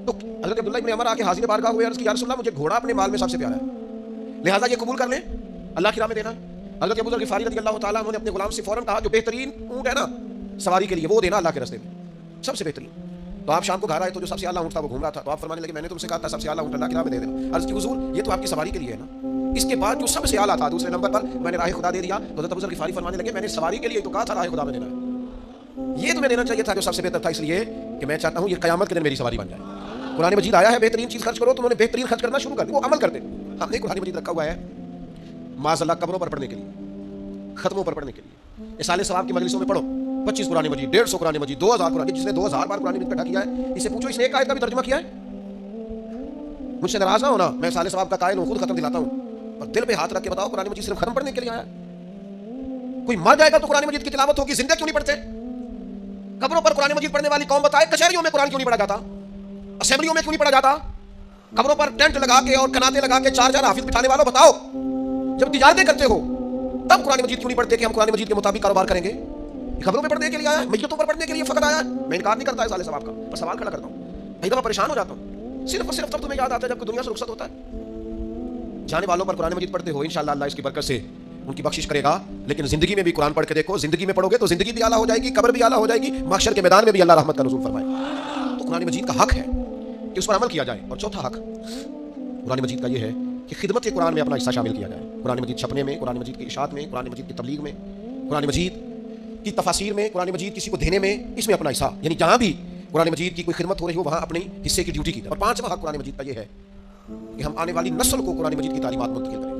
تو حضرت عبداللہ ابن عمر آ کے حاضر بارگاہ ہوئے، عرض کی یا رسول اللہ مجھے گھوڑا اپنے مال میں سب سے پیارا ہے، لہٰذا یہ قبول کر لیں، اللہ کی راہ میں دینا۔ حضرت ابو ذر غفاری رضی اللہ تعالیٰ عنہ نے اپنے غلام سے فوراً کہا جو بہترین اونٹ ہے نا سواری کے لیے وہ دینا اللہ کے راستے میں، سب سے بہترین۔ تو آپ شام کو گھر آئے تو جو سب سے اعلیٰ اونٹ تھا وہ گھوم رہا تھا، تو آپ فرمانے لگے میں نے تم سے کہا تھا سب سے اعلیٰ اونٹ اللہ کی راہ میں دے دینا۔ عرض کی حضور یہ تو آپ کی سواری کے لیے ہے نا، اس کے بعد جو سب سے اعلیٰ تھا دوسرے نمبر پر میں نے راہ خدا دے دیا۔ تو حضرت ابو ذر غفاری فرمانے لگے میں نے سواری کے لیے تو کہا تھا راہ خدا میں دینا ہے، یہ تمہیں دینا چاہیے تھا جو سب سے بہتر تھا، اس لیے کہ میں چاہتا ہوں یہ قیامت کے دن میری سواری بن جائے۔ قرآن مجید آیا ہے بہترین چیز خرچ کرو، تو انہوں نے بہترین خرچ کرنا شروع کر دیا، وہ عمل کرتے۔ ہم نے قرآن مجید رکھا ہوا ہے معاذ اللہ قبروں پر پڑھنے کے لیے، ختموں پر پڑھنے کے لیے، اصالِ ثواب کی مجلسوں میں پڑھو 25 قرآن مجید، 150 قرآن مجید، 2000 قرآن، جس نے 2000 بار قرآن مجید اکٹھا کیا ہے اسے پوچھو اس نے ایک آیت کا بھی ترجمہ کیا ہے؟ مجھ سے ناراض نہ ہونا، میں اصالِ ثواب کا قائل ہوں، خود ختم دلاتا ہوں، اور دل پہ ہاتھ رکھ کے بتاؤ قرآن مجید صرف ختم پڑھنے کے لیے آیا ہے؟ کوئی مر جائے گا تو قرآن مجید کی تلاوت ہوگی، زندہ کیوں نہیں پڑھتے؟ قبروں پر قرآن مجید پڑھنے والی قوم بتائے کچہریوں میں قرآن کیوں نہیں پڑھا جاتا، اسمبلیوں میں کیوں نہیں پڑھا جاتا؟ قبروں پر ٹینٹ لگا کے اور کناتے لگا کے 4 حافظ بٹھانے والوں بتاؤ جب تجارتیں کرتے ہو تب قرآن مجید کیوں نہیں پڑھتے کہ ہم قرآن مجید کے مطابق کاروبار کریں گے؟ خبروں پہ پڑھنے کے لیے آیا ہے، میتوں پر پڑھنے کے لیے فقط آیا ہے۔ میں انکار نہیں کرتا اصالِ ثواب کا، پر سوال کھڑا کرتا ہوں، کئی دفعہ پریشان ہو جاتا ہوں، صرف اور صرف تب تمہیں یاد آتا ہے جب کوئی دنیا سے رخصت ہوتا ہے۔ جانے والوں پر قرآن مجید پڑھتے ہو، انشاءاللہ اللہ اس کی برکت سے ان کی بخشش کرے گا، لیکن زندگی میں بھی قرآن پڑھ کے دیکھو، زندگی میں پڑھو گے تو زندگی بھی اعلیٰ ہو جائے گی، قبر بھی اعلیٰ ہو جائے گی، محشر کے میدان میں بھی اللہ رحمت کا نزول فرمائے۔ تو قرآن مجید کا حق ہے کہ اس پر عمل کیا جائے، اور چوتھا حق قرآن مجید کا یہ ہے کہ خدمت قرآن میں اپنا حصہ شامل کیا جائے، قرآن مجید چھپنے میں، قرآن مجید کی اشاعت میں، قرآن مجید کی تبلیغ میں، قرآن مجید کی تفاسیر میں، قرآن مجید کسی کو دینے میں، اس میں اپنا حصہ، یعنی جہاں بھی قرآن مجید کی کوئی خدمت ہو رہی ہو وہاں اپنے حصے کی ڈیوٹی کی جائے۔ اور پانچواں حق قرآن مجید کا یہ ہے کہ ہم آنے والی نسل کو قرآن مجید کی تعلیمات منتقل کریں۔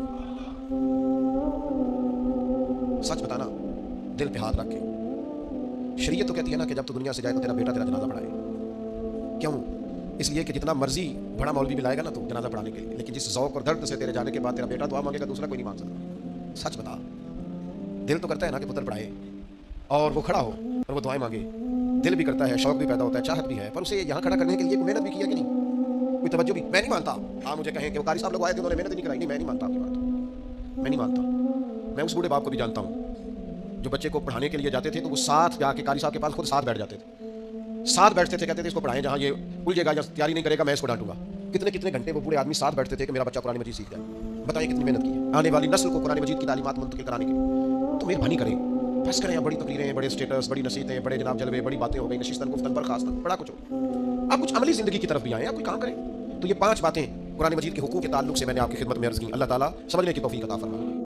سچ بتانا دل پہ ہاتھ رکھ کے، شریعت تو کہتی ہے نا کہ جب تو دنیا سے جائے تو تیرا بیٹا تیرا جنازہ پڑھائے، کیوں؟ اس لیے کہ جتنا مرضی بڑا مولوی بھی لائے گا نا تو جنازہ پڑھانے کے لیے، لیکن جس ذوق اور درد سے تیرے جانے کے بعد تیرا بیٹا دعا مانگے گا دوسرا کوئی نہیں مانگ سکتا۔ سچ بتا، دل تو کرتا ہے نا کہ پتر پڑھائے اور وہ کھڑا ہو اور وہ دعائیں مانگے، دل بھی کرتا ہے، شوق بھی پیدا ہوتا ہے، چاہت بھی ہے، پر اسے یہاں کھڑا کرنے کے لیے کوئی محنت بھی کیا کہ نہیں، کوئی توجہ بھی؟ میں نہیں مانتا ہاں مجھے کہیں کہ وہ قاری صاحب لوگ آئے تھے انہوں نے محنت نہیں کرائی، نہیں میں نہیں مانتا آپ کی بات، میں نہیں مانتا۔ میں اس بوڑھے باپ کو بھی جانتا ہوں جو بچے کو پڑھانے کے لیے جاتے تھے تو وہ ساتھ جا کے قاری صاحب کے پاس خود ساتھ بیٹھ جاتے تھے، ساتھ بیٹھتے تھے، کہتے تھے اس کو پڑھائیں، جہاں یہ الجھے گا یا تیاری نہیں کرے گا میں اس کو ڈانٹوں گا۔ کتنے کتنے گھنٹے وہ بوڑھے آدمی ساتھ بیٹھتے تھے کہ میرا بچہ قرآن مجید سیکھ جائے، بتائیں کتنی محنت کی ہے آنے والی نسل کو قرآن مجید کی تعلیمات منتقل کرانے کے لیے۔ تو مہربانی کریں، بس کریں، بڑی تقریریں، بڑے اسٹیٹس، بڑی نصیحتیں، بڑے جناب جلوے، بڑی باتیں ہو گئی، نشستاً گفتن برخاستن، بڑا کچھ ہو، آپ کچھ عملی زندگی کی طرف بھی آئیں، آپ کوئی کام کریں۔ تو یہ 5 باتیں قرآن مجید کے حقوق کے تعلق سے میں نے آپ کی خدمت میں عرض کی، اللہ تعالیٰ سمجھنے کی توفیق عطا فرمائے۔